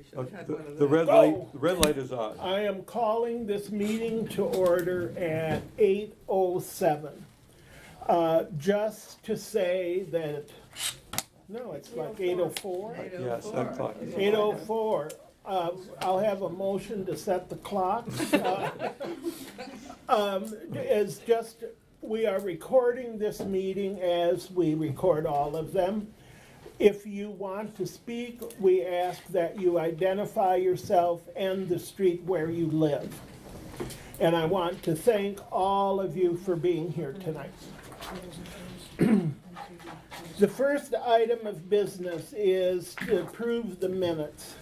should have had one of The those. the red light is on. I am calling this meeting to order at 8:07. Just to say that, no, it's like 8:04. Yes, that clock is on. 8:04. I'll have a motion to set the clock. Is just, we are recording this meeting as we record all of them. If you want to speak, we ask that you identify yourself and the street where you live. And I want to thank all of you for being here tonight. The first item of business is to approve the minutes.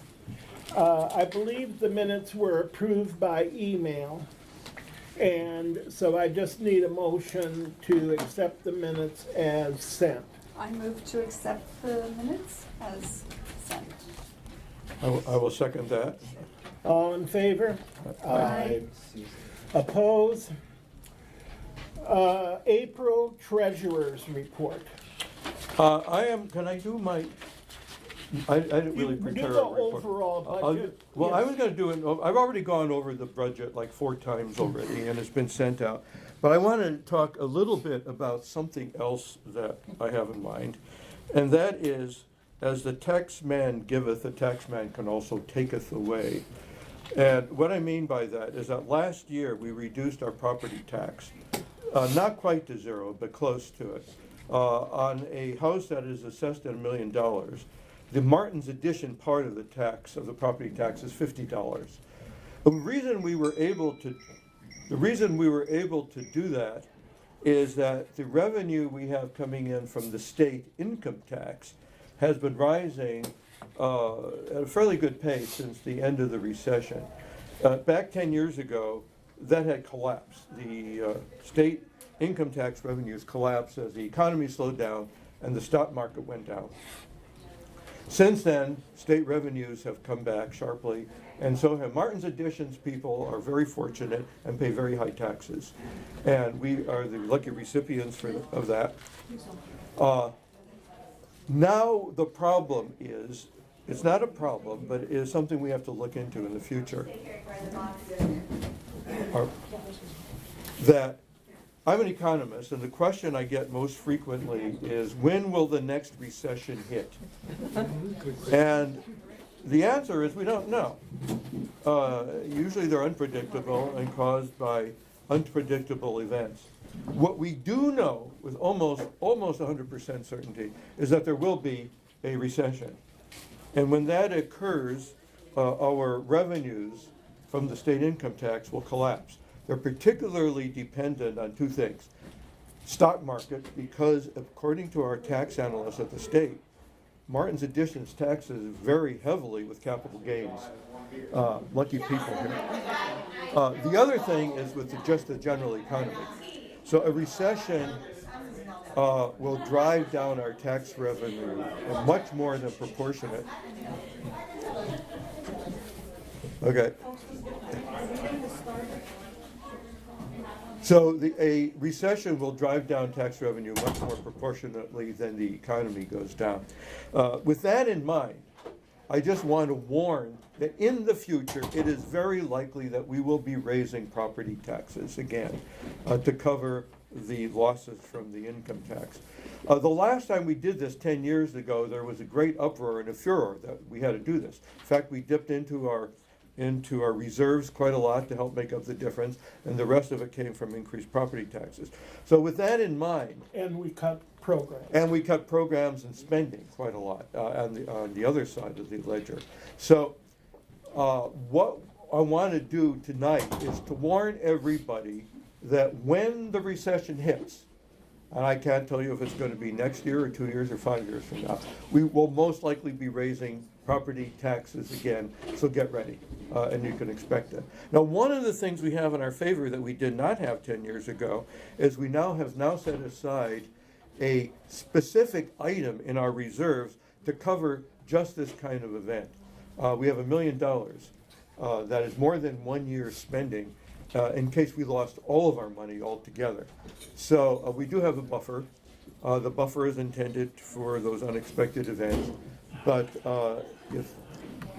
I believe the minutes were approved by email. And so I just need a motion to accept the minutes as sent. I move to accept the minutes as sent. I will second that. All in favor? Aye. Oppose? April Treasurer's Report. Can I do my, I didn't really You prepare do a the report. overall I'll- budget. Well, I yes. was gonna do it, I've already gone over the budget like 4 times already, and it's been sent out. But I want to talk a little bit about something else that I have in mind, and that is, as the tax man giveth, the tax man can also taketh away. And what I mean by that is that last year, we reduced our property tax, not quite to zero, but close to it. On a house that is assessed at $1 million, the Martin's Addition part of the tax, of the property tax, is $50. The reason we were able to do that is that the revenue we have coming in from the state income tax has been rising at a fairly good pace since the end of the recession. Back 10 years ago, that had collapsed. The state income tax revenues collapsed as the economy slowed down and the stock market went down. Since then, state revenues have come back sharply, and so have Martin's Additions. People are very fortunate and pay very high taxes. And we are the lucky recipients of that. Now the problem is, it's not a problem, but it is something we have to look into in the future. That I'm an economist, and the question I get most frequently is, when will the next recession hit? And the answer is, we don't know. Usually they're unpredictable and caused by unpredictable events. What we do know with almost 100% certainty is that there will be a recession. And when that occurs, our revenues from the state income tax will collapse. They're particularly dependent on 2 things. Stock market, because according to our tax analysts at the state, Martin's Additions taxes very heavily with capital gains. Lucky people here. The other thing is with just the general economy. So a recession will drive down our tax revenue much more than proportionate. Okay. So a recession will drive down tax revenue much more proportionately than the economy goes down. With that in mind, I just want to warn that in the future, it is very likely that we will be raising property taxes again to cover the losses from the income tax. The last time we did this 10 years ago, there was a great uproar and a furor that we had to do this. In fact, we dipped into our reserves quite a lot to help make up the difference, and the rest of it came from increased property taxes. So with that in mind, And we cut programs. and we cut programs and spending quite a lot on the other side of the ledger. So what I want to do tonight is to warn everybody that when the recession hits, and I can't tell you if it's going to be next year or 2 years or 5 years from now, we will most likely be raising property taxes again, so get ready, and you can expect that. Now, one of the things we have in our favor that we did not have 10 years ago is we have now set aside a specific item in our reserves to cover just this kind of event. We have $1 million that is more than 1 year's spending in case we lost all of our money altogether. So we do have a buffer. The buffer is intended for those unexpected events. But if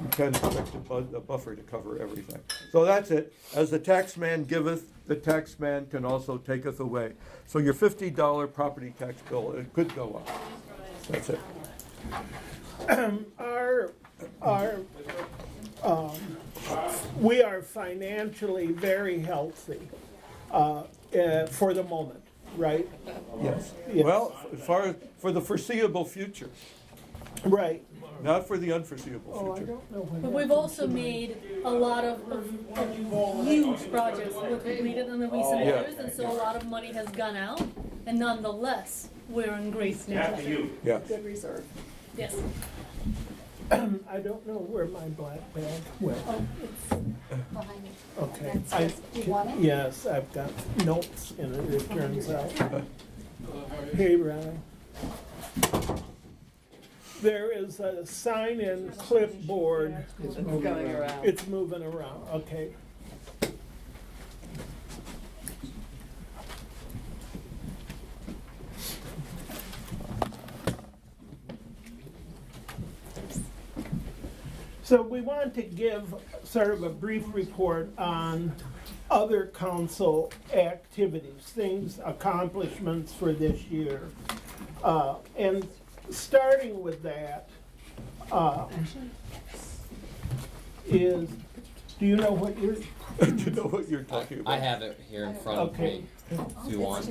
you can't expect a buffer to cover everything. So that's it. As the tax man giveth, the tax man can also taketh away. So your $50 property tax bill, it could go up. That's it. We are financially very healthy for the moment, right? Yes. Yes. Well, for the foreseeable future, Right. not for the unforeseeable Oh, I future. don't know when But that we've also made a lot of huge projects that were completed in the recent Yeah. years, and so a lot of money has gone out, and nonetheless, we're in great condition. Yeah. Good reserve. Yes. I don't know where my black bag went. Oh, it's behind you. Okay. That's just- do you want it? Yes, I've got notes in it, it turns out. Hey, Ron. There is a sign-in clipboard. It's going around. It's moving around, okay. So we want to give sort of a brief report on other council activities, things, accomplishments for this year. And starting with that is, do you know what you're, Do you know what you're talking about? I have it here in front of Okay. me, if you want.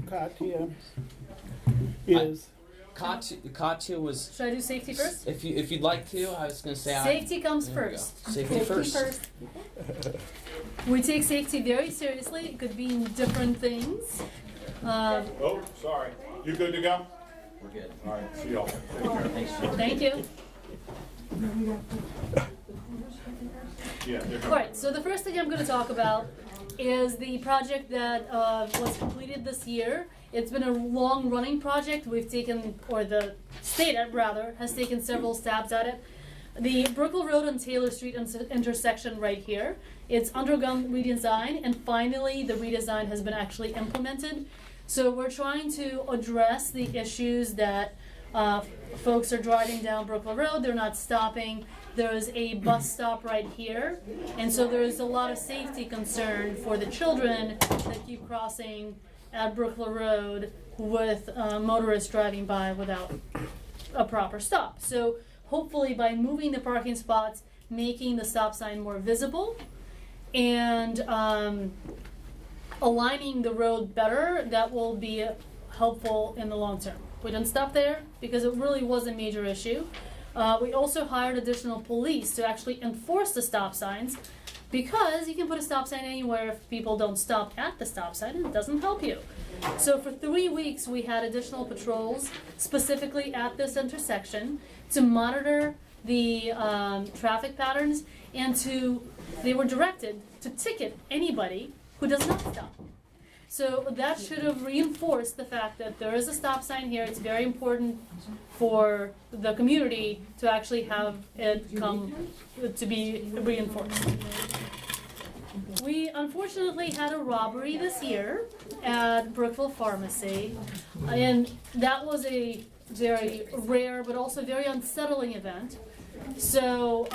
Katya is, Katya was, Should I do safety first? if you'd like to, I was gonna say. Safety comes There we go. first. Safety first. We take safety very seriously. It could mean different things. Oh, sorry. You good to go? We're good. All right, see y'all. Take care. Thanks, Jim. Thank you. Yeah, they're All right, so the first thing I'm going to talk about is the project that was completed this year. It's been a long-running project. We've taken, or the state rather, has taken several stabs at it. The Brookville Road and Taylor Street intersection right here, it's undergone redesign, and finally the redesign has been actually implemented. So we're trying to address the issues that folks are driving down Brookville Road, they're not stopping. There's a bus stop right here, and so there's a lot of safety concern for the children that keep crossing at Brookville Road with motorists driving by without a proper stop. So hopefully by moving the parking spots, making the stop sign more visible, and aligning the road better, that will be helpful in the long term. We didn't stop there because it really was a major issue. We also hired additional police to actually enforce the stop signs, because you can put a stop sign anywhere if people don't stop at the stop sign, and it doesn't help you. So for 3 weeks we had additional patrols specifically at this intersection to monitor the traffic patterns, and they were directed to ticket anybody who does not stop. So that should have reinforced the fact that there is a stop sign here. It's very important for the community to actually have it come to be reinforced. We unfortunately had a robbery this year at Brookville Pharmacy, and that was a very rare but also very unsettling event. So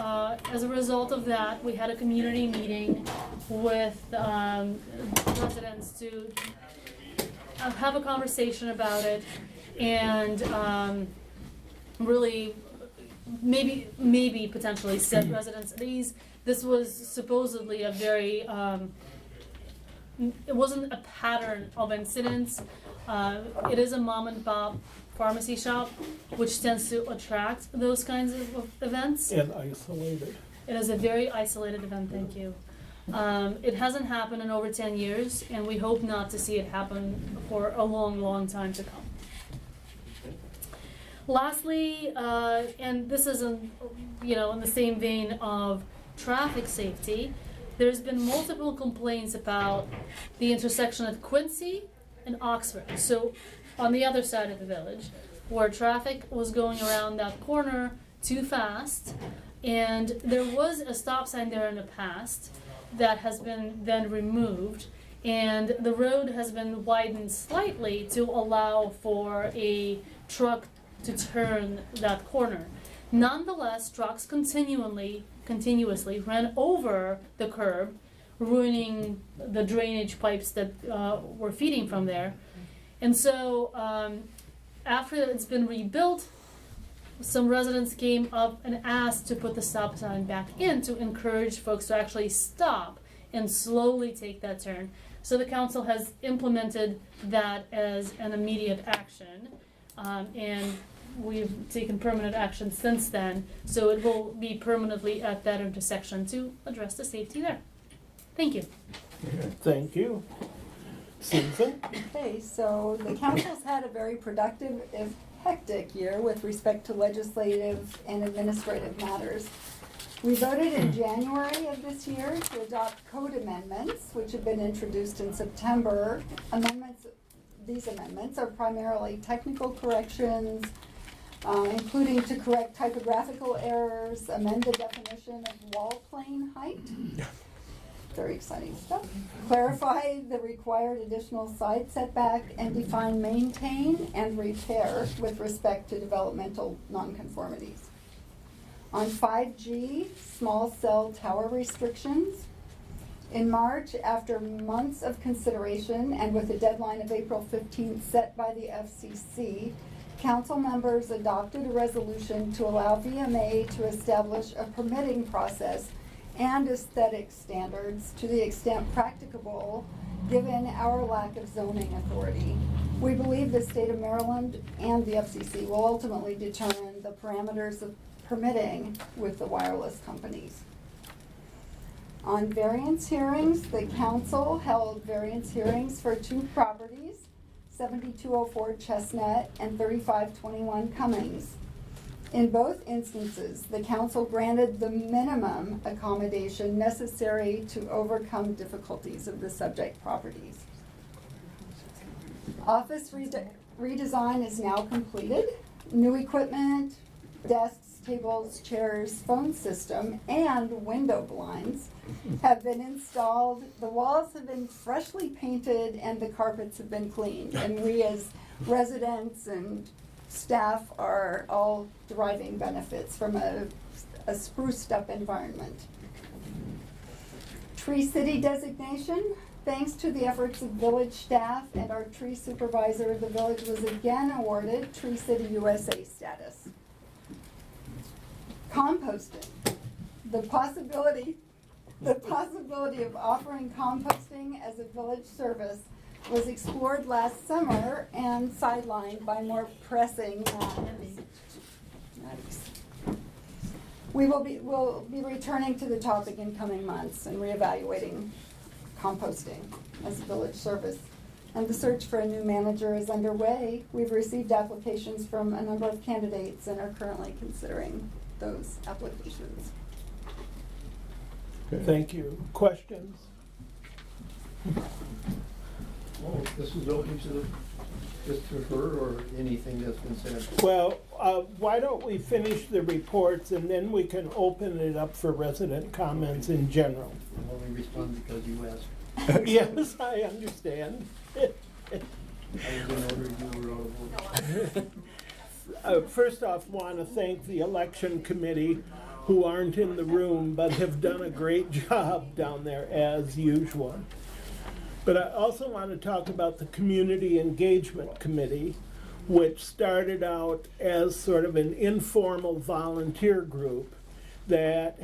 as a result of that, we had a community meeting with residents to have a conversation about it, and really maybe potentially set residents at ease. This was supposedly a very, it wasn't a pattern of incidents. It is a mom and pop pharmacy shop, which tends to attract those kinds of events. and isolated. It is a very isolated event, thank you. It hasn't happened in over 10 years, and we hope not to see it happen for a long, long time to come. Lastly, and this is in the same vein of traffic safety, there's been multiple complaints about the intersection at Quincy and Oxford. So on the other side of the village, where traffic was going around that corner too fast, and there was a stop sign there in the past that has been then removed, and the road has been widened slightly to allow for a truck to turn that corner. Nonetheless, trucks continuously ran over the curb, ruining the drainage pipes that were feeding from there. And so after it's been rebuilt, some residents came up and asked to put the stop sign back in to encourage folks to actually stop and slowly take that turn. So the council has implemented that as an immediate action, and we've taken permanent action since then. So it will be permanently at that intersection to address the safety there. Thank you. Thank you. Susan? Okay, so the council's had a very productive, if hectic year with respect to legislative and administrative matters. We voted in January of this year to adopt code amendments, which have been introduced in September. These amendments are primarily technical corrections, including to correct typographical errors, amend the definition of wall plane height. Very exciting stuff. Clarify the required additional side setback and define maintain and repair with respect to developmental nonconformities. On 5G, small cell tower restrictions. In March, after months of consideration and with a deadline of April 15th set by the FCC, council members adopted a resolution to allow VMA to establish a permitting process and aesthetic standards to the extent practicable, given our lack of zoning authority. We believe the state of Maryland and the FCC will ultimately determine the parameters of permitting with the wireless companies. On variance hearings, the council held variance hearings for 2 properties, 7204 Chestnut and 3521 Cummings. In both instances, the council granted the minimum accommodation necessary to overcome difficulties of the subject properties. Office redesign is now completed. New equipment, desks, tables, chairs, phone system, and window blinds have been installed. The walls have been freshly painted and the carpets have been cleaned. And we as residents and staff are all deriving benefits from a spruced up environment. Tree City designation. Thanks to the efforts of village staff and our tree supervisor, the village was again awarded Tree City USA status. Composting. The possibility of offering composting as a village service was explored last summer and sidelined by more pressing matters. We'll be returning to the topic in coming months and reevaluating composting as a village service. And the search for a new manager is underway. We've received applications from a number of candidates and are currently considering those applications. Okay. Thank you. Questions? Well, this is open to just to her or anything that's been said. Well, why don't we finish the reports and then we can open it up for resident comments in general. I'll only respond because you asked. Yes, I understand. I was in order, you were out of order. First off, want to thank the election committee who aren't in the room but have done a great job down there as usual. But I also want to talk about the Community Engagement Committee, which started out as sort of an informal volunteer group that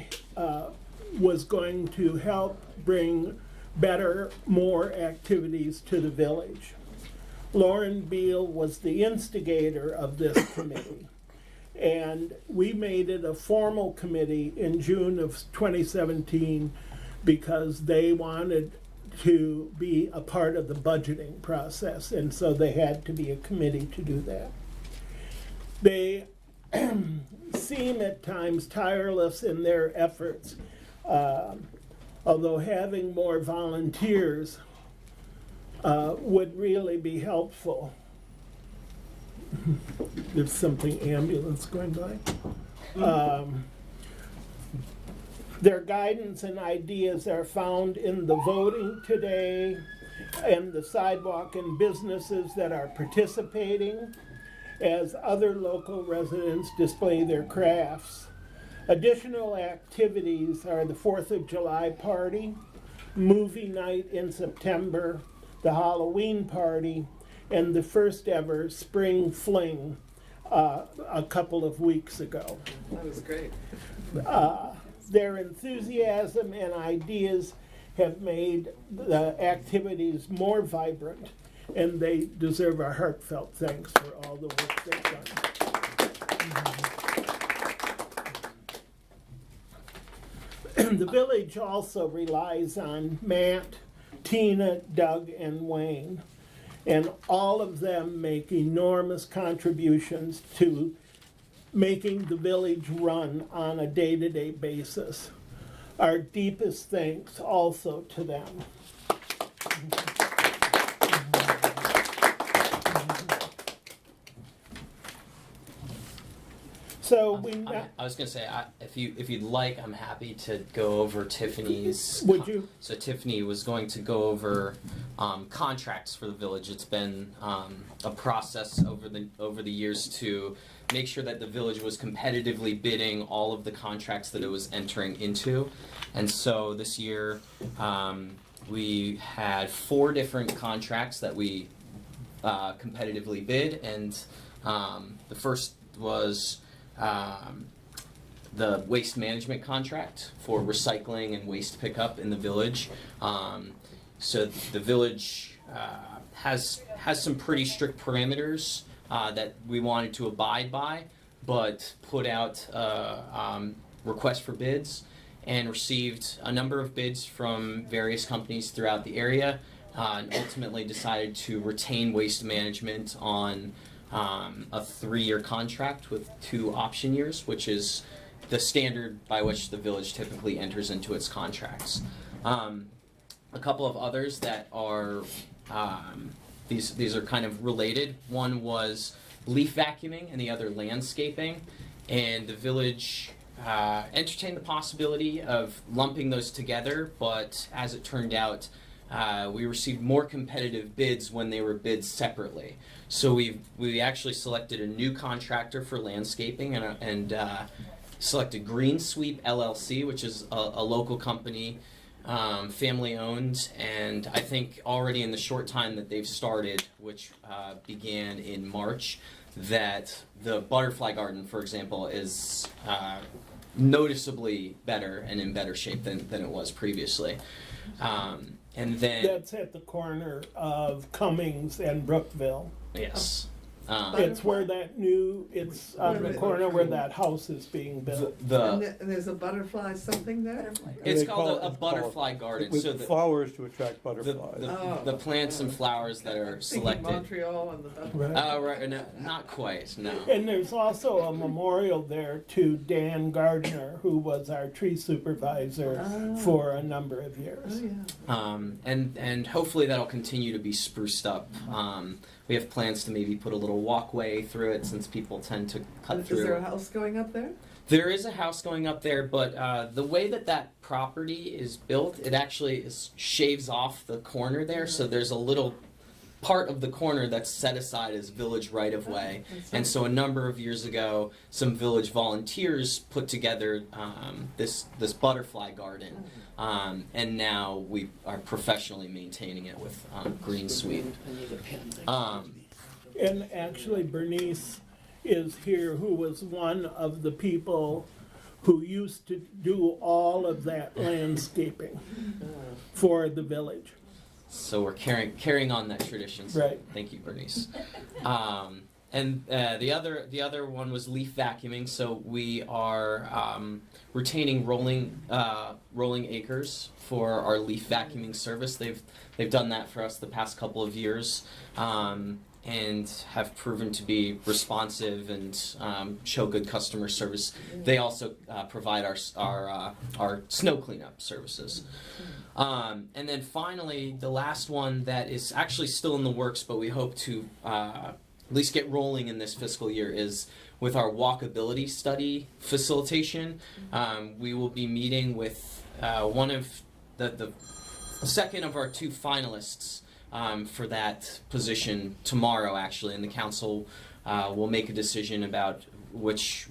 was going to help bring better, more activities to the village. Lauren Beal was the instigator of this committee. And we made it a formal committee in June of 2017 because they wanted to be a part of the budgeting process, and so they had to be a committee to do that. They seem at times tireless in their efforts, although having more volunteers would really be helpful. There's something ambulance going by. Their guidance and ideas are found in the voting today and the sidewalk and businesses that are participating. as other local residents display their crafts. Additional activities are the 4th of July party, movie night in September, the Halloween party, and the first ever spring fling a couple of weeks ago. That was great. Their enthusiasm and ideas have made the activities more vibrant, and they deserve our heartfelt thanks for all the work they've done. The village also relies on Matt, Tina, Doug, and Wayne, and all of them make enormous contributions to making the village run on a day-to-day basis. Our deepest thanks also to them. So we, I was gonna say, if you'd like, I'm happy to go over Tiffany's. Would you? So Tiffany was going to go over contracts for the village. It's been a process over the years to make sure that the village was competitively bidding all of the contracts that it was entering into, and so this year we had 4 different contracts that we competitively bid, and the first was the waste management contract for recycling and waste pickup in the village. So the village has some pretty strict parameters that we wanted to abide by, but put out request for bids and received a number of bids from various companies throughout the area, and ultimately decided to retain waste management on a 3-year contract with 2 option years, which is the standard by which the village typically enters into its contracts. A couple of others that are, these are kind of related. One was leaf vacuuming and the other landscaping, and the village entertained the possibility of lumping those together, but as it turned out, we received more competitive bids when they were bid separately. So we actually selected a new contractor for landscaping and selected Green Sweep LLC, which is a local company, family owned, and I think already in the short time that they've started, which began in March, that the butterfly garden, for example, is noticeably better and in better shape than it was previously. And then that's at the corner of Cummings and Brookville. yes, It's where that new, it's on the corner where that house is being built. And there's a butterfly something there? it's They called call a it- butterfly garden. With So the flowers to attract butterflies. the plants and flowers that are Thinking selected. Montreal and the butterfly. Right. Right, no, not quite. No. And there's also a memorial there to Dan Gardner, who was our tree supervisor for a number of Oh, years. yeah. And hopefully that'll continue to be spruced up. We have plans to maybe put a little walkway through it since people tend to cut Is through. there a house going up there? There is a house going up there, but the way that property is built, it actually shaves off the corner there, so there's a little part of the corner that's set aside as village right-of-way. And so a number of years ago, some village volunteers put together this butterfly garden, and now we are professionally maintaining it with Green Sweep. And actually Bernice is here, who was one of the people who used to do all of that landscaping for the village. So we're carrying on that tradition. So Right. Thank you, Bernice. And the other one was leaf vacuuming. So we are retaining Rolling Acres for our leaf vacuuming service. They've done that for us the past couple of years, and have proven to be responsive and show good customer service. They also provide our snow cleanup services. And then finally, the last one that is actually still in the works, but we hope to at least get rolling in this fiscal year, is with our walkability study facilitation. We will be meeting with one of the second of our 2 finalists for that position tomorrow, actually, and the council we'll make a decision about which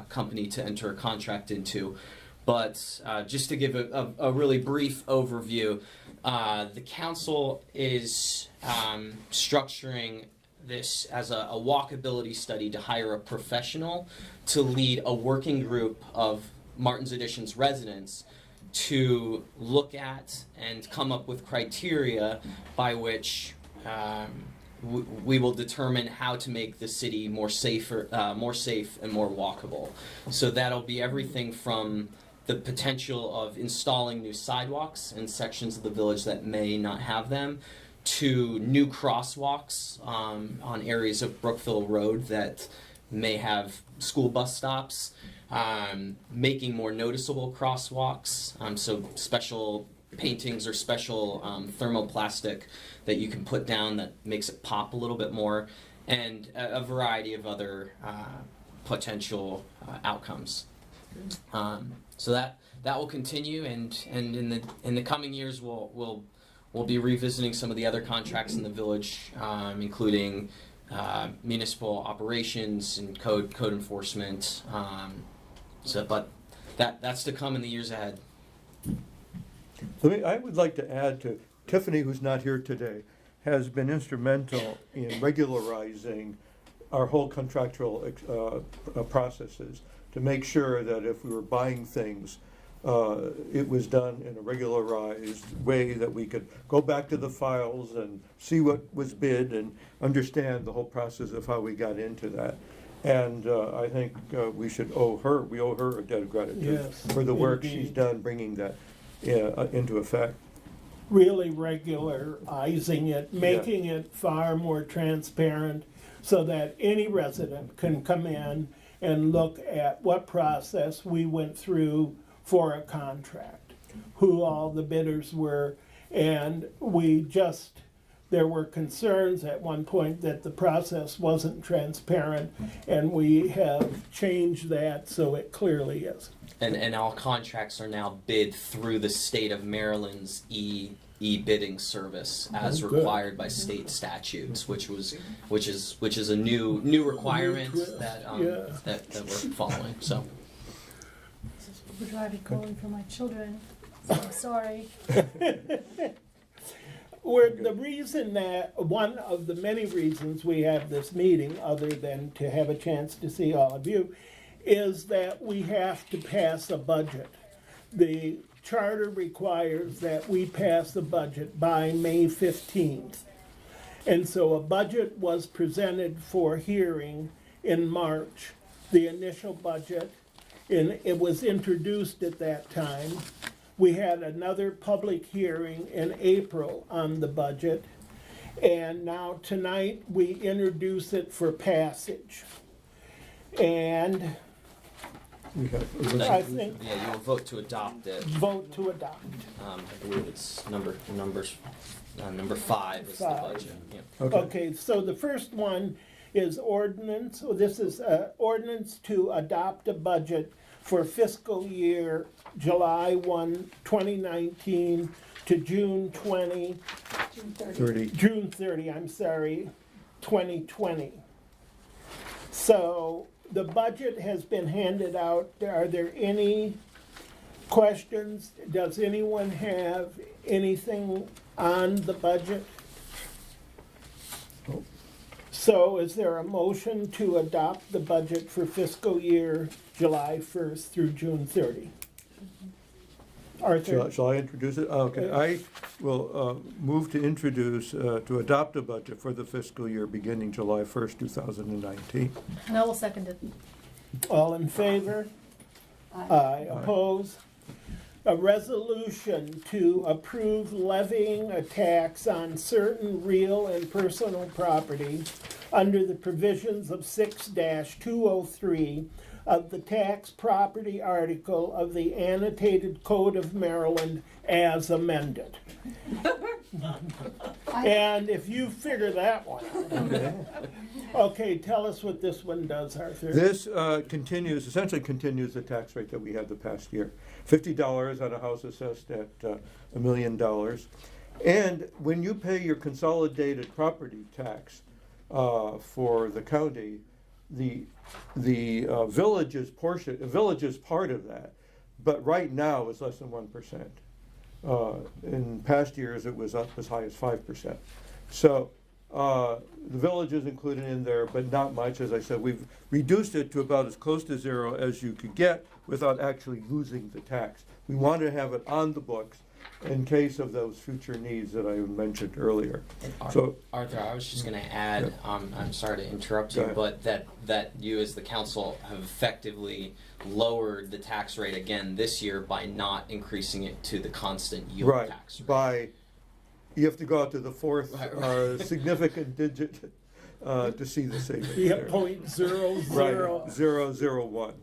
company to enter a contract into. But just to give a really brief overview, the council is structuring this as a walkability study to hire a professional to lead a working group of Martin's Additions residents to look at and come up with criteria by which we will determine how to make the city more safe and more walkable. So that'll be everything from the potential of installing new sidewalks in sections of the village that may not have them, to new crosswalks on areas of Brookville Road that may have school bus stops, making more noticeable crosswalks, so special paintings or special thermoplastic that you can put down that makes it pop a little bit more, and a variety of other potential outcomes. So that will continue, and in the coming years we'll be revisiting some of the other contracts in the village, including municipal operations and code enforcement. But that's to come in the years ahead. I would like to add to Tiffany, who's not here today, has been instrumental in regularizing our whole contractual processes to make sure that if we were buying things, it was done in a regularized way, that we could go back to the files and see what was bid and understand the whole process of how we got into that. And I think we owe her a debt of gratitude, Yes, for the work indeed. she's done bringing that into effect. Really regularizing it, making it far more transparent so that any resident can come in and look at what process we went through for a contract, who all the bidders were, and there were concerns at one point that the process wasn't transparent, and we have changed that so it clearly is. And all contracts are now bid through the state of Maryland's e-bidding service as Oh, good. required by state statutes, which is a new requirement twist, that yeah. that we're following. So This is Uber driver calling for my children. So sorry. One of the many reasons we have this meeting, other than to have a chance to see all of you, is that we have to pass a budget. The charter requires that we pass the budget by May 15th. And so a budget was presented for hearing in March, the initial budget, and it was introduced at that time. We had another public hearing in April on the budget, and now tonight we introduce it for passage. And I think yeah, you will vote to adopt it. vote to adopt. I believe it's number 5 is the budget. Yeah. Okay, so the first one is ordinance. So this is ordinance to adopt a budget for fiscal year July 1, 2019 to June 30, 2020. So the budget has been handed out. Are there any questions? Does anyone have anything on the budget? So is there a motion to adopt the budget for fiscal year July 1st through June 30? Arthur? Shall I introduce it? Okay, I will move to introduce, to adopt a budget for the fiscal year beginning July 1st, 2019. And I will second it. All in favor? Aye. Oppose? A resolution to approve levying a tax on certain real and personal property under the provisions of 6-203 of the tax property article of the annotated Code of Maryland as amended. And if you figure that one out. Okay, tell us what this one does, Arthur. This essentially continues the tax rate that we had the past year. $50 on a house assessed at $1 million. And when you pay your consolidated property tax, for the county. The village's portion, the village is part of that, but right now it's less than 1%. In past years, it was up as high as 5%. So the village is included in there, but not much. As I said, we've reduced it to about as close to zero as you could get without actually losing the tax. We want to have it on the books in case of those future needs that I mentioned earlier. So, Arthur, I was just going to add, I'm sorry to interrupt Go you, ahead. but that you as the council have effectively lowered the tax rate again this year by not increasing it to the constant yield right, tax rate. you have to go out to the fourth Right. significant digit to see the savings. Yeah, there. .001. Right, 001.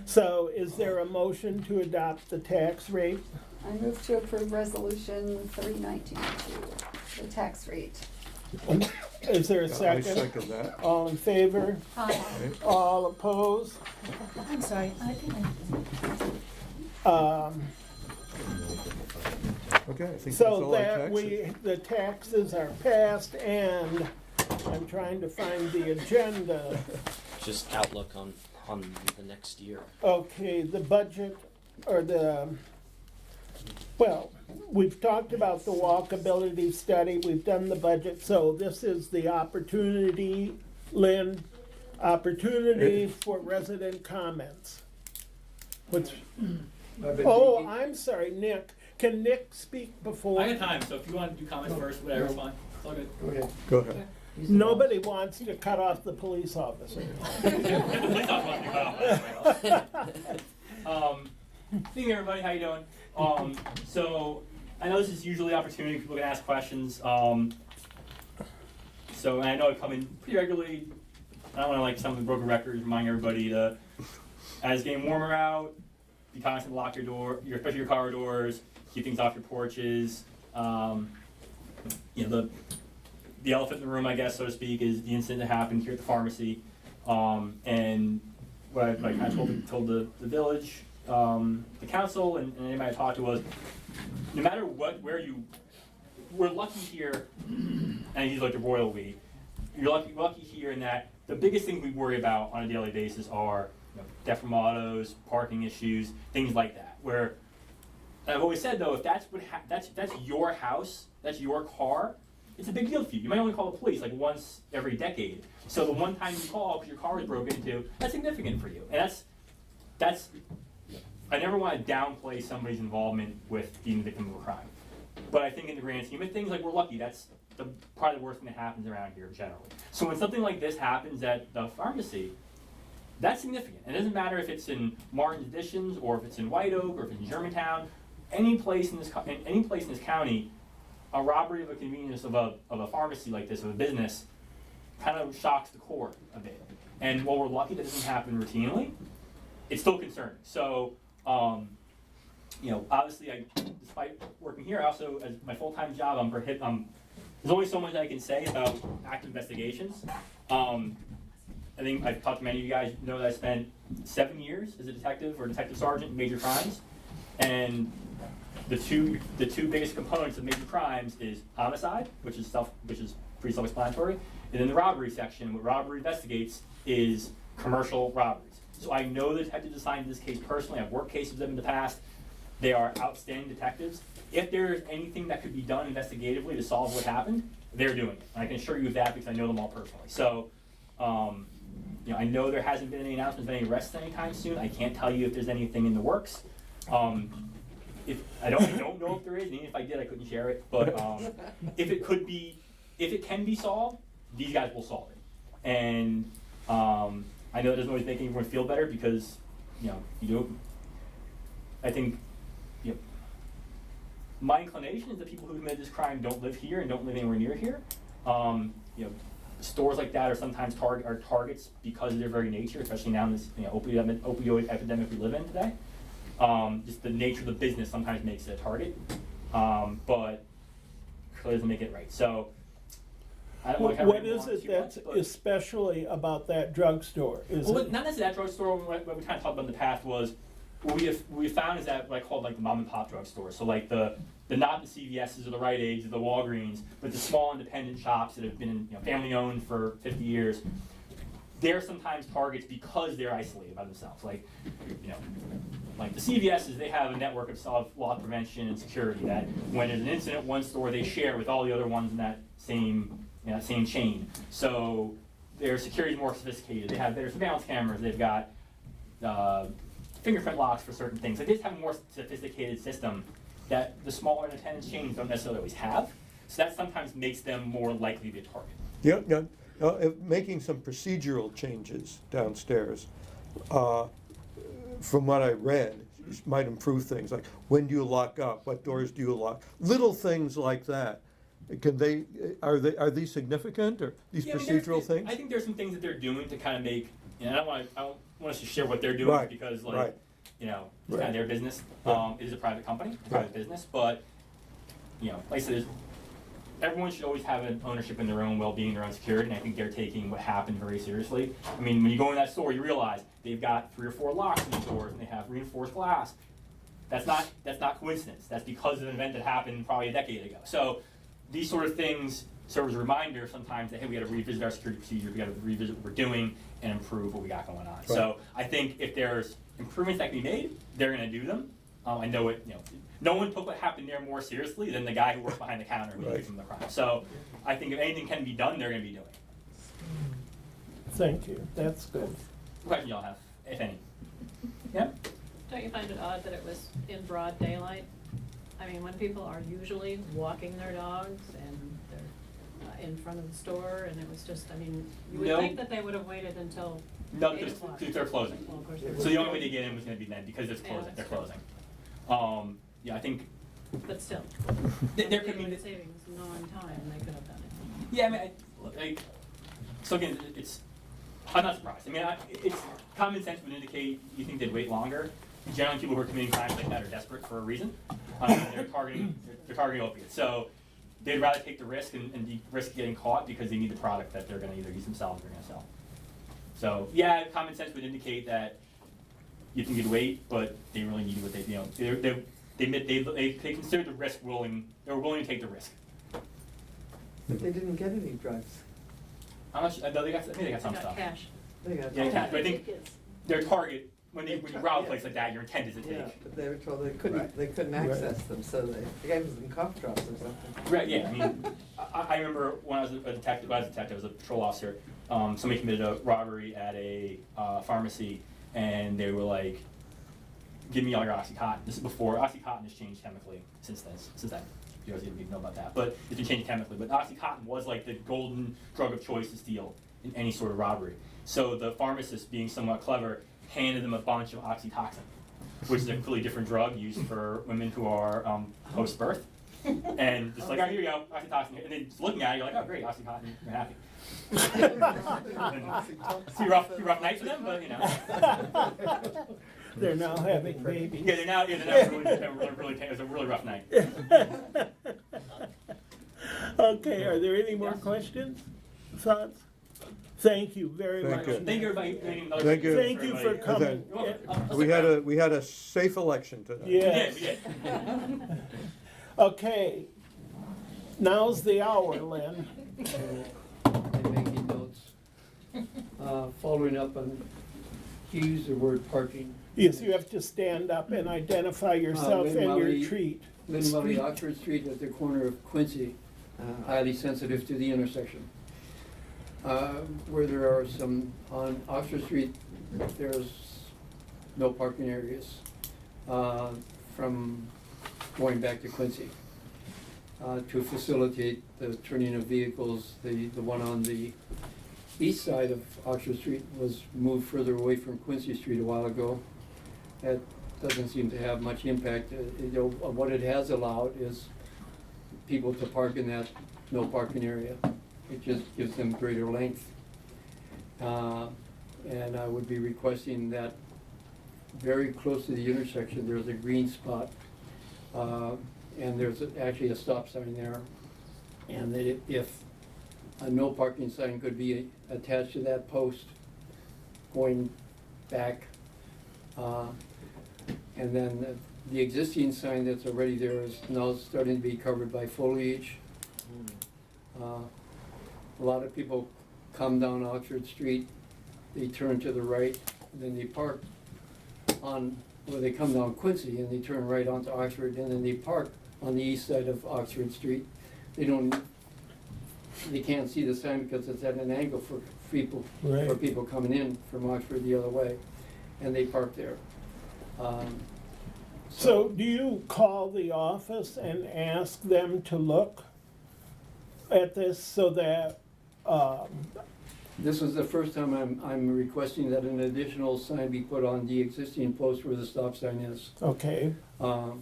So is there a motion to adopt the tax rate? I move to approve resolution 319-2, the tax rate. Is there a I second? second that. All in favor? Hi. All opposed? I'm sorry, I think Okay, I think that's So all our that taxes. the taxes are passed, and I'm trying to find the agenda. Just outlook on the next year. Okay, the budget, or well, we've talked about the walkability study, we've done the budget, so this is the opportunity, Lynn, opportunity for resident comments. I've been Oh, thinking- I'm sorry, Nick. Can Nick speak before? I got time, so if you want to do comments first, whatever, it's fine. It's all good. Go ahead. Go ahead. Nobody wants to cut off the police officer. Please talk about the cutoff. Hey everybody, how you doing? So I know this is usually the opportunity people can ask questions. So and I know I come in pretty regularly. I don't want to like some of the broken records, remind everybody to, as it's getting warmer out, be conscious to lock your door, especially your car doors, keep things off your porches. The elephant in the room, I guess, so to speak, is the incident that happened here at the pharmacy. And what I told the village, the council, and anybody I talked to was, no matter we're lucky here, and he's like the royal we. We're lucky here in that the biggest things we worry about on a daily basis are theft from autos, parking issues, things like that. Where I've always said though, if that's that's your house, that's your car, it's a big deal for you. You might only call the police like once every decade. So the one time you call because your car was broken into, that's significant for you. And that's I never want to downplay somebody's involvement with being the victim of a crime. But I think in the grand scheme of things, like we're lucky. That's probably the worst thing that happens around here generally. So when something like this happens at the pharmacy, that's significant. It doesn't matter if it's in Martin's Additions or if it's in White Oak or if it's in Germantown. Any place in this county, a robbery of a convenience of a pharmacy like this, of a business, kind of shocks the core a bit. And while we're lucky that doesn't happen routinely, it's still concerning. So, obviously, despite working here, I also, as my full-time job, there's only so much I can say about active investigations. I think I've talked to many of you guys know that I spent 7 years as a detective or detective sergeant in major crimes, and the two biggest components of major crimes is homicide, which is pretty self-explanatory, and then the robbery section. What robbery investigates is commercial robberies. So I know the detectives assigned to this case personally. I've worked cases with them in the past. They are outstanding detectives. If there's anything that could be done investigatively to solve what happened, they're doing it. And I can assure you of that because I know them all personally. So, I know there hasn't been any announcements of any arrests anytime soon. I can't tell you if there's anything in the works. If I don't know if there is, and even if I did, I couldn't share it. But if it can be solved, these guys will solve it. And I know it doesn't always make anyone feel better because, you do. I think, my inclination is that people who committed this crime don't live here and don't live anywhere near here. Stores like that are sometimes targets because of their very nature, especially now in this opioid epidemic we live in today. Just the nature of the business sometimes makes it a target, but clearly doesn't make it right. So, I don't want to What is it that's especially about that drugstore? Not necessarily that drugstore. What we kind of talked about in the past was what we found is that what I called like the mom and pop drugstores. So like the not the CVS's or the Rite Aids or the Walgreens, but the small independent shops that have been family owned for 50 years. They're sometimes targets because they're isolated by themselves. Like the CVS's, they have a network of loss prevention and security that when there's an incident at one store, they share with all the other ones in that same chain. So their security is more sophisticated. They have better surveillance cameras. They've got fingerprint locks for certain things. Like they just have a more sophisticated system that the smaller independent chains don't necessarily always have. So that sometimes makes them more likely to be a target. Yeah, making some procedural changes downstairs, from what I read, might improve things, like when do you lock up, what doors do you lock, little things like that. Are these significant, or these procedural things? I think there's some things that they're doing to kind of make, I don't want us to share what they're doing Right, because right. It's kind of their business. It is a private company, private business, but like I said, everyone should always have an ownership in their own well-being, their own security, and I think they're taking what happened very seriously. I mean, when you go in that store, you realize they've got 3 or 4 locks in the doors, and they have reinforced glass. That's not coincidence. That's because of an event that happened probably a decade ago. So these sort of things serve as a reminder sometimes that, hey, we got to revisit our security procedures, we got to revisit what we're doing and improve what we got going on. Right. So I think if there's improvements that can be made, they're going to do them. I know it. No one took what happened there more seriously than the guy who worked behind the counter who did some of the crime. So I think if anything can be done, they're going to be doing it. Thank you, that's good. What question y'all have, if any? Yeah? Don't you find it odd that it was in broad daylight? I mean, when people are usually walking their dogs and they're in front of the store, and it was just, I mean, you would think that they would have waited until 8 o'clock. They're closing. Well, of course So the only way to get in was going to be then because it's closing. They're closing. I think. But still, there could be savings non-time. They could have done it. Yeah, I mean, so again, I'm not surprised. I mean, it's common sense would indicate you think they'd wait longer. Generally, people who are committing crimes like that are desperate for a reason. They're targeting opiates, so they'd rather take the risk and risk getting caught because they need the product that they're going to either use themselves or going to sell. So yeah, common sense would indicate that you think you'd wait, but they really need what they considered the risk willing. They were willing to take the risk. But they didn't get any drugs. How much? I think they got some stuff. Cash. They got Yeah, cash. But I think their target when you rob a place like that, your intent is to take. Yeah, but they were told they couldn't access them, so they gave them cough drops or something. Right. Yeah. I mean, I remember when I was a detective. I was a patrol officer. Somebody committed a robbery at a pharmacy, and they were like, "Give me all your OxyContin." This is before OxyContin has changed chemically since then. You guys didn't even know about that, but it's been changed chemically. But OxyContin was like the golden drug of choice to steal in any sort of robbery. So the pharmacist, being somewhat clever, handed them a bunch of oxytocin, which is a completely different drug used for women who are post-birth. And just like, oh, here you go, oxytocin. And then just looking at it, you're like, oh, great, oxycontin, you're happy. It's a rough night for them, but you know. They're now having babies. Yeah, they're now really, it was a really rough night. Okay, are there any more questions, thoughts? Thank you very much. Thank you, everybody. Thank you. Thank you for coming. We had a safe election tonight. Yes. We did. Okay, now's the hour, Lynn. I'm making notes. Following up on, he used the word parking. Yes, you have to stand up and identify yourself and your Lynn treat. Murray, Oxford Street at the corner of Quincy, highly sensitive to the intersection. Where there are some, on Oxford Street, there's no parking areas from going back to Quincy. To facilitate the turning of vehicles, the one on the east side of Oxford Street was moved further away from Quincy Street a while ago. That doesn't seem to have much impact. What it has allowed is people to park in that no parking area. It just gives them greater length. And I would be requesting that very close to the intersection, there's a green spot. And there's actually a stop sign there. And that if a no parking sign could be attached to that post going back, And then the existing sign that's already there is now starting to be covered by foliage. A lot of people come down Oxford Street, they turn to the right, and then they park on, well, they come down Quincy and they turn right onto Oxford, and then they park on the east side of Oxford Street. They can't see the sign because it's at an angle for people, Right. for people coming in from Oxford the other way, and they park there. So do you call the office and ask them to look at this so that, This is the first time I'm requesting that an additional sign be put on the existing post where the stop sign is. okay, I'll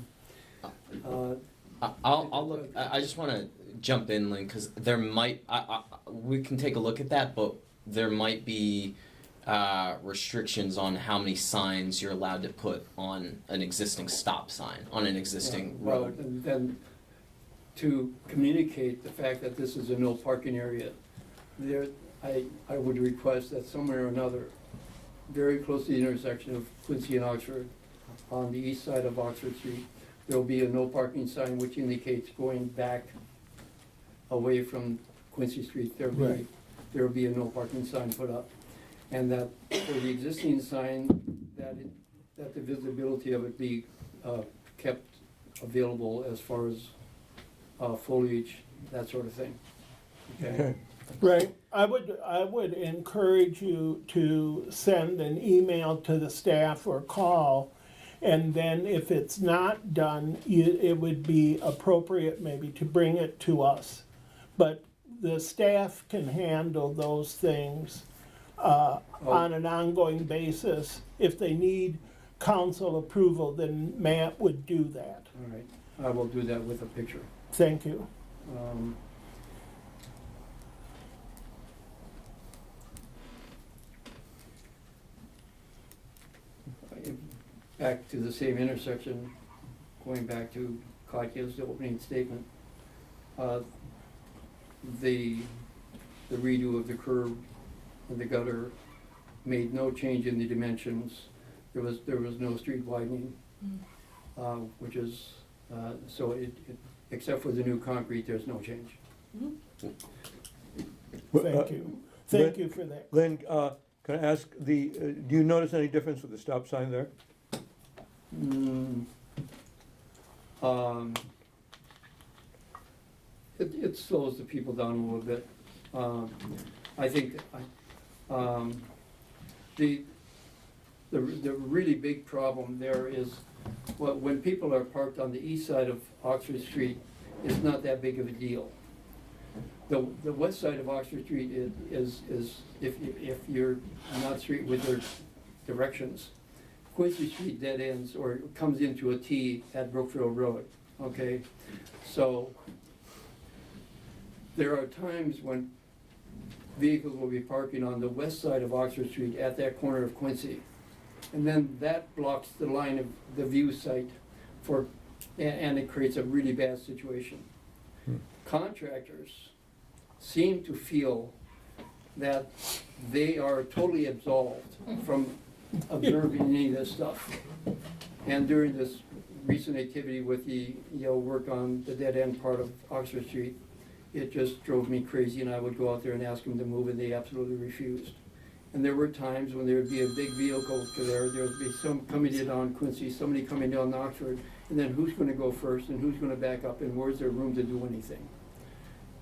look. I just want to jump in, Lynn, because there might. We can take a look at that, but there might be restrictions on how many signs you're allowed to put on an existing stop sign on an existing Well, road. and then to communicate the fact that this is a no parking area, I would request that somewhere or another, very close to the intersection of Quincy and Oxford, on the east side of Oxford Street, there will be a no parking sign which indicates going back away from Quincy Street. There Right. will be a no parking sign put up. And that for the existing sign, that the visibility of it be kept available as far as foliage, that sort of thing. Okay. right. I would encourage you to send an email to the staff or call, and then if it's not done, it would be appropriate maybe to bring it to us. But the staff can handle those things on an ongoing basis. If they need council approval, then Matt would do that. All right, I will do that with a picture. Thank you. Back to the same intersection, going back to Katya's opening statement. The redo of the curb and the gutter made no change in the dimensions. There was no street widening, which is, so except for the new concrete, there's no change. Thank you. Thank you for that. Lynn, can I ask do you notice any difference with the stop sign there? It slows the people down a little bit. I think the really big problem there is, well, when people are parked on the east side of Oxford Street, it's not that big of a deal. The west side of Oxford Street is if you're not straight with their directions, Quincy Street dead ends or comes into a T at Brookfield Road, okay? So there are times when vehicles will be parking on the west side of Oxford Street at that corner of Quincy. And then that blocks the line of the view site and it creates a really bad situation. Contractors seem to feel that they are totally absolved from observing any of this stuff. And during this recent activity with the work on the dead end part of Oxford Street, it just drove me crazy, and I would go out there and ask them to move, and they absolutely refused. And there were times when there would be a big vehicle to there would be some coming in on Quincy, somebody coming down Oxford, and then who's gonna go first, and who's gonna back up, and where's there room to do anything?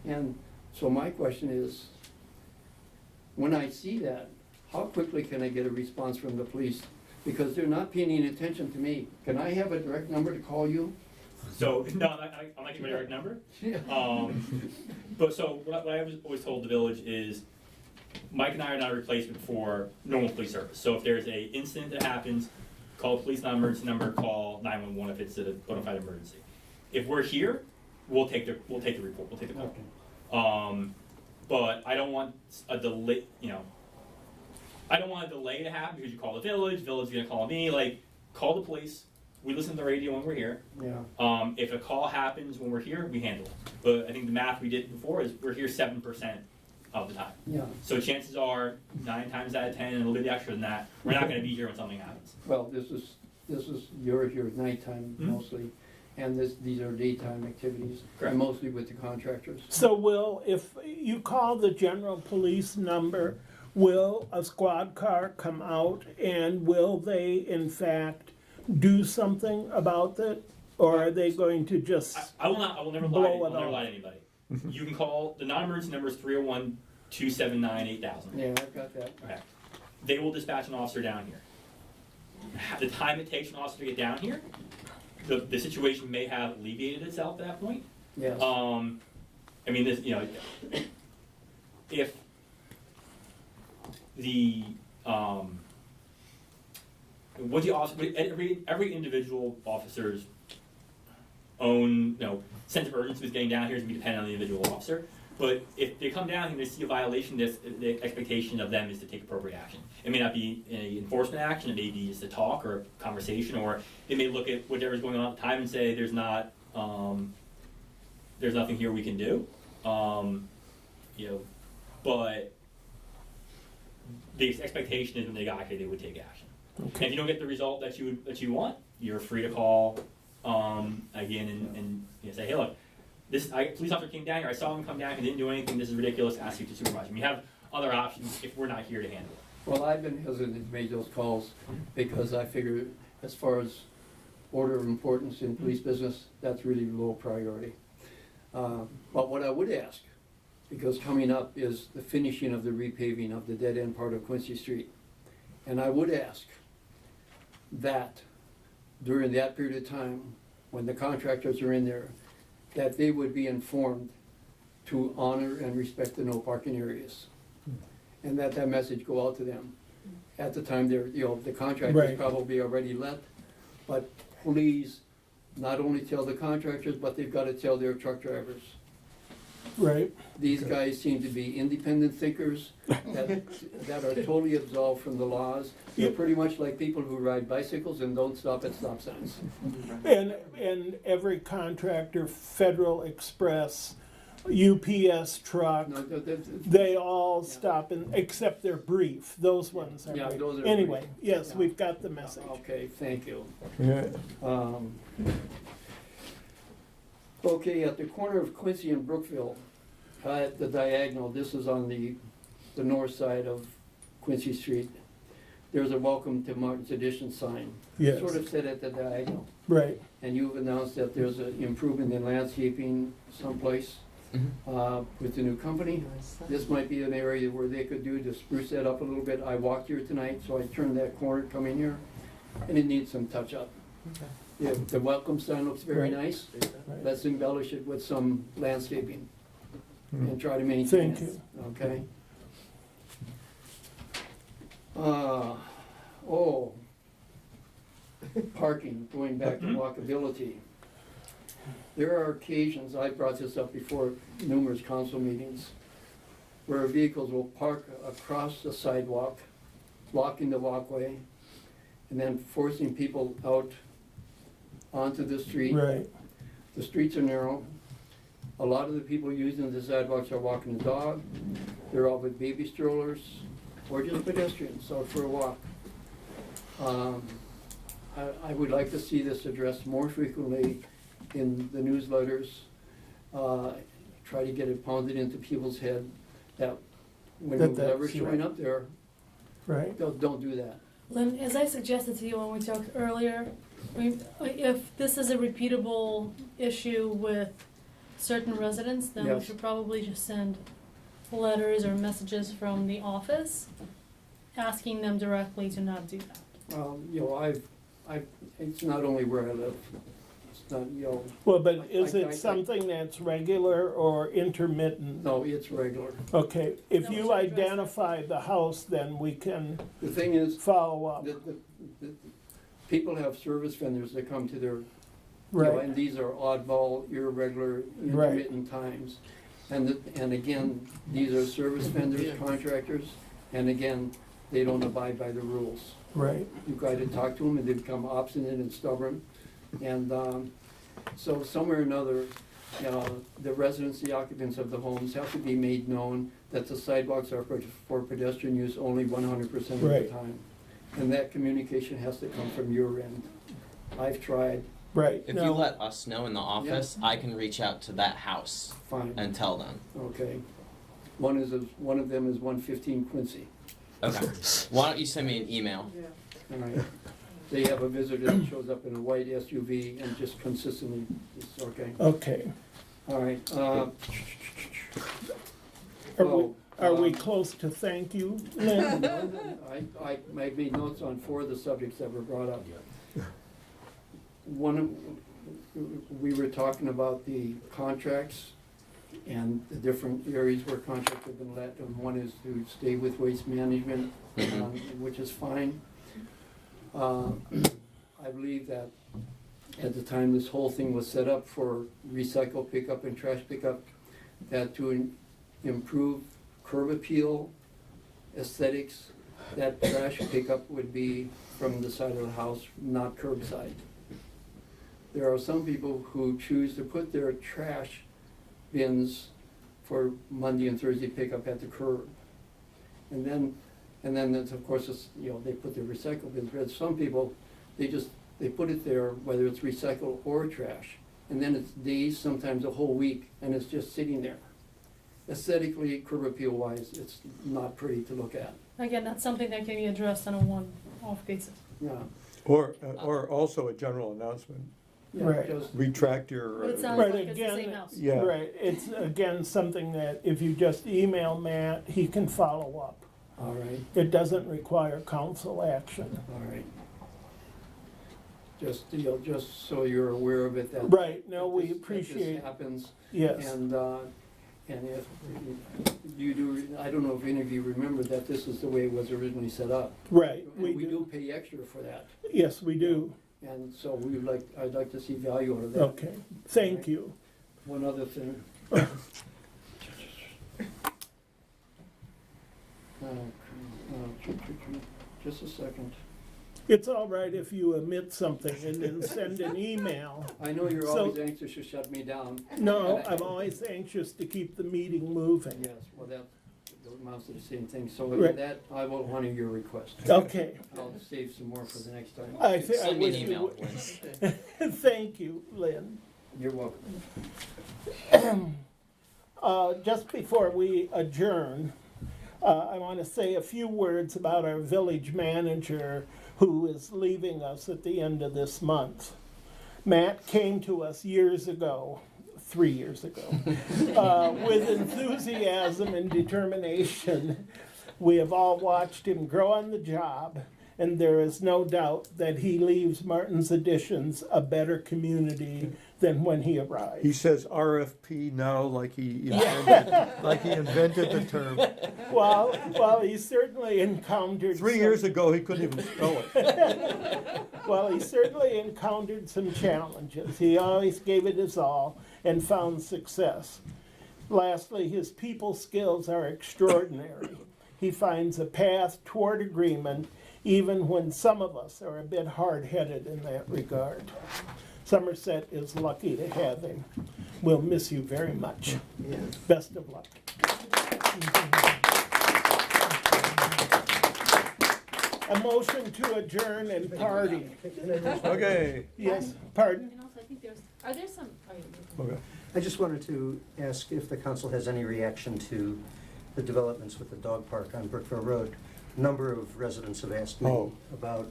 And so my question is, when I see that, how quickly can I get a response from the police? Because they're not paying any attention to me. Can I have a direct number to call you? So, no, I'm not giving a direct number. But so, what I was always told the village is, Mike and I are not a replacement for normal police service. So if there's a incident that happens, call the police non-emergency number, call 911 if it's a bona fide emergency. If we're here, we'll take the report, we'll take the call. Okay. But I don't want a delay, I don't want a delay to happen because you call the village gonna call me, like, call the police. We listen to the radio when we're here. Yeah. If a call happens when we're here, we handle it. But I think the math we did before is we're here 7% of the time. Yeah. So chances are 9 times out of 10, and a little bit extra than that, we're not going to be here when something happens. Well, this this is, you're here at nighttime mostly, and these are daytime activities, Correct. and mostly with the contractors. So if you call the general police number, will a squad car come out and will they in fact do something about it? Or are they going to just, I will never Blow lie. it I'll never off. lie to anybody. You can call the non-emergency number is 301-279-8000. Yeah, I've got that. Okay. They will dispatch an officer down here. The time it takes an officer to get down here, the situation may have alleviated itself at that point. Yes. I mean, this, you know, if the what the officer, every individual officer's own, you know, sense of urgency with getting down here is going to be dependent on the individual officer. But if they come down here and they see a violation, the expectation of them is to take appropriate action. It may not be an enforcement action, it may be just a talk or a conversation, or it may look at whatever's going on at the time and say there's nothing here we can do. You know, but the expectation is when they got here they would take action. And if you don't get the result that you want, you're free to call again and you know, say, hey, look, police officer came down here. I saw him come down. He didn't do anything. This is ridiculous. Ask you to supervise him. You have other options if we're not here to handle it. Well, I've been hesitant to make those calls because I figure as far as order of importance in police business, that's really low priority. But what I would ask, because coming up is the finishing of the repaving of the dead end part of Quincy Street. And I would ask that during that period of time, when the contractors are in there, that they would be informed to honor and respect the no parking areas. And that message go out to them. At the time, they're, you know, the contractors Right. probably already left, but please not only tell the contractors, but they've got to tell their truck drivers. right? These guys seem to be independent thinkers that are totally absolved from the laws. They're pretty much like people who ride bicycles and don't stop at stop signs. And every contractor, Federal Express, UPS truck, No, they all stop and, except they're brief, those ones are Yeah, brief. those are Anyway, brief. yes, Yeah. we've got the message. Okay, thank you. Yeah. Okay, at the corner of Quincy and Brookville, at the diagonal, this is on the north side of Quincy Street, there's a welcome to Martin's Edition sign. Yes. Sort of set at the diagonal. Right, And you've announced that there's an improvement in landscaping someplace with the new company. This might be an area where they could do to spruce that up a little bit. I walked here tonight, so I turned that corner coming here, and it needs some touch up. Yeah, the welcome sign looks very Right. nice. right. Let's embellish it with some landscaping and try to maintain it. Thank you. Okay? Parking, going back to walkability. There are occasions, I brought this up before numerous council meetings, where vehicles will park across the sidewalk, blocking the walkway, and then forcing people out onto the street. Right, The streets are narrow. A lot of the people using the sidewalks are walking the dog. They're all with baby strollers or just pedestrians out for a walk. I would like to see this addressed more frequently in the newsletters. Try to get it pounded into people's head that when That whoever's that's showing right. up there, right. don't do that. Lynn, as I suggested to you when we talked earlier, if this is a repeatable issue with certain residents, then we Yes. should probably just send letters or messages from the office asking them directly to not do that. You know, it's not only where I live. It's not, you know, Well, but is I- it something that's regular or intermittent? no, it's regular. Okay, if Then we you should address that. identify the house, then we can The thing is, follow up. the people have service vendors that come to their, you know, Right, and these are oddball, irregular, Right. intermittent times. And again, these are service vendors, contractors, and again, they don't abide by the rules. right, You try to talk to them and they become obstinate and stubborn. And so somewhere or another, the residents, the occupants of the homes have to be made known that the sidewalks are for pedestrian use only 100% of the Right. time. And that communication has to come from your end. I've tried, Right. If no. you let us know in the office, I can reach out to that house fine, and tell them. okay. One of them is 115 Quincy, Okay. Why don't you send me an email? all right. They have a visitor that shows up in a white SUV and just consistently, it's okay, Okay. all right. Are we um, close to thank you, Lynn? I made notes on 4 of the subjects that were brought up. We were talking about the contracts and the different areas where contracts have been let, and one is to stay with waste management, which is fine. I believe that at the time this whole thing was set up for recycle pickup and trash pickup, that to improve curb appeal, aesthetics, that trash pickup would be from the side of the house, not curbside. There are some people who choose to put their trash bins for Monday and Thursday pickup at the curb. And then there's, of course, it's, they put their recycle bins, but some people, they put it there, whether it's recycle or trash, and then it's days, sometimes a whole week, and it's just sitting there. Aesthetically, curb appeal wise, it's not pretty to look at. Again, that's something that can be addressed on a one-off basis. Yeah. Or also a general announcement, Yeah, Right. just, retract your. But it sounds Right, like it's the again, same house. Yeah. Right, it's again something that if you just email Matt, he can follow up. all right, It doesn't require council action. all right. Just so you're aware of it, that. Right, no, we that appreciate, this happens, yes, and if you do, I don't know if any of you remember that this is the way it was originally set up. right, And we do, pay extra for that, yes, we do, and so I'd like to see value out of that. okay, thank you. One other thing. Just a second. It's all right if you omit something and then send an email. I know you're So- always anxious to shut me down. No, I'm always anxious to keep the meeting moving. Yes, well, that amounts to the same thing, so Right. with that, I will honor your request. Okay, I'll save some more for the next time. I Send me an wish email, you Lynn. would. Thank you, Lynn. You're welcome. Just before we adjourn, I want to say a few words about our village manager who is leaving us at the end of this month. Matt came to us years ago, 3 years ago, with enthusiasm and determination. We have all watched him grow on the job, and there is no doubt that he leaves Martin's Additions a better community than when he arrived. He says RFP now like he invented the term. Well, he certainly encountered 3 years ago, he couldn't even spell it. Well, he certainly encountered some challenges. He always gave it his all and found success. Lastly, his people skills are extraordinary. He finds a path toward agreement even when some of us are a bit hard-headed in that regard. Somerset is lucky to have him. We'll miss you very much. Yes. Best of luck. A motion to adjourn and party. Okay. Yes, pardon? And also, I think are there some, Okay. I just wanted to ask if the council has any reaction to the developments with the dog park on Brookville Road. A number of residents have asked me about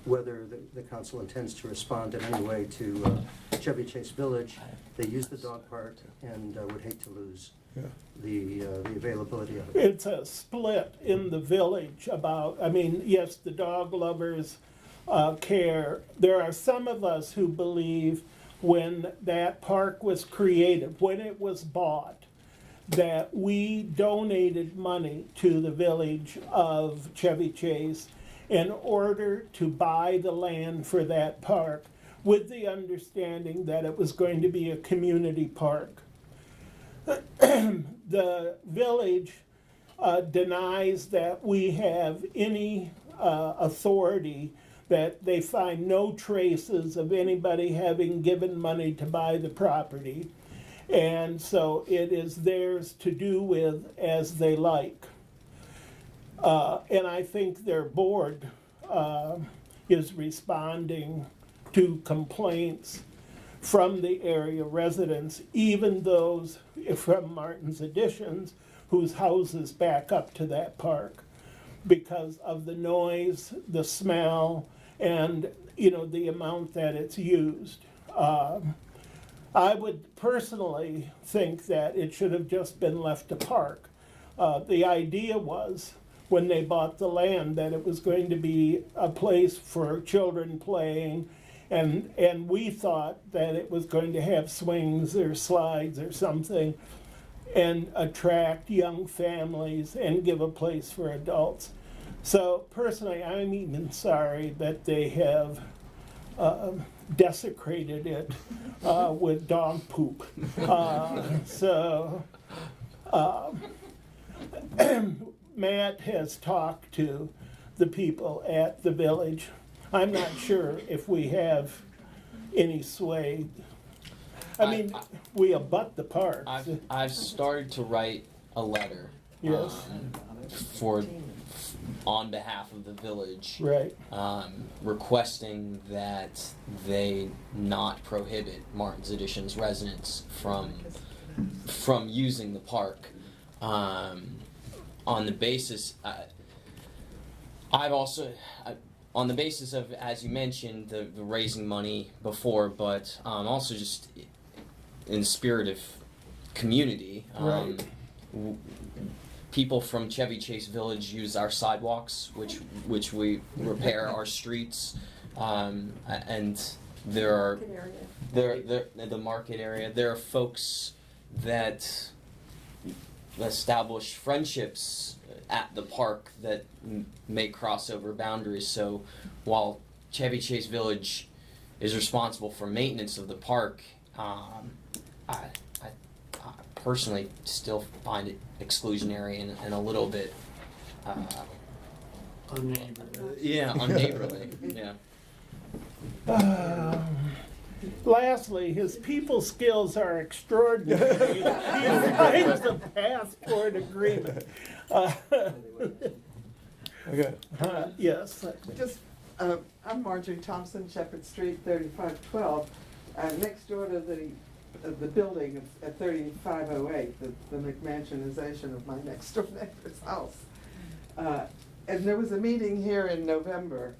whether the council intends to respond in any way to Chevy Chase Village. They use the dog park and would hate to lose the availability of it. It's a split in the village about, yes, the dog lovers care. There are some of us who believe when that park was created, when it was bought, that we donated money to the village of Chevy Chase in order to buy the land for that park with the understanding that it was going to be a community park. The village denies that we have any authority, that they find no traces of anybody having given money to buy the property. And so it is theirs to do with as they like. And I think their board is responding to complaints from the area residents, even those from Martin's Additions whose houses back up to that park, because of the noise, the smell, and, you know, the amount that it's used. I would personally think that it should have just been left a park. The idea was, when they bought the land, that it was going to be a place for children playing, and we thought that it was going to have swings or slides or something, and attract young families and give a place for adults. So personally, I'm even sorry that they have desecrated it with dog poop. Matt has talked to the people at the village. I'm not sure if we have any sway. I mean, we abut the park. I've started to write a letter. Yes. On behalf of the village, Right. Requesting that they not prohibit Martin's Additions residents from using the park. On the basis, on the basis of, as you mentioned, the raising money before, but also just in the spirit of community. Right. People from Chevy Chase Village use our sidewalks, which we repair our streets, and there are the market area. There are folks that establish friendships at the park that may cross over boundaries. So while Chevy Chase Village is responsible for maintenance of the park, I personally still find it exclusionary and a little bit unneighborly. Yeah. Lastly, his people skills are extraordinary. He finds a passport agreement. Okay. Yes. Just, I'm Marjorie Thompson, Shepherd Street, 3512, next door to the building at 3508, the McMansionization of my next door neighbor's house. And there was a meeting here in November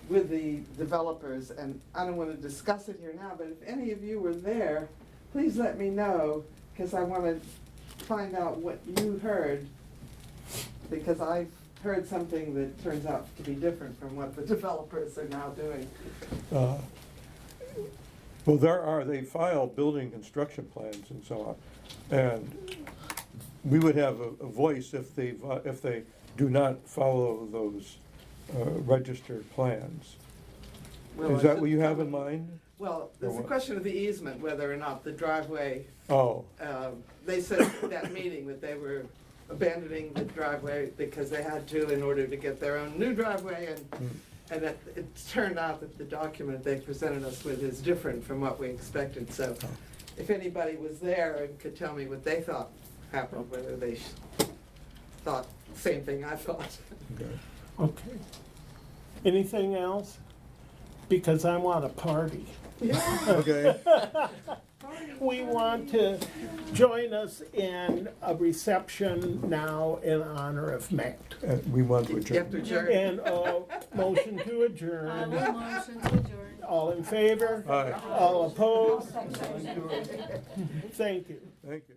with the developers, and I don't want to discuss it here now, but if any of you were there, please let me know, because I want to find out what you heard, because I've heard something that turns out to be different from what the developers are now doing. Well, they file building construction plans and so on, and we would have a voice if they do not follow those registered plans. Well, Is that what you have in mind? Well, there's a question of the easement, whether or not the driveway, Oh, they said at that meeting that they were abandoning the driveway because they had to in order to get their own new driveway, and that it turned out that the document they presented us with is different from what we expected. So if anybody was there and could tell me what they thought happened, whether they thought the same thing I thought. Okay. Anything else? Because I want a party. okay. We want to join us in a reception now in honor of Matt. We want to You have to adjourn. adjourn. And motion to I adjourn. will motion to adjourn. All in favor? Aye. All opposed? Thank you. Thank you.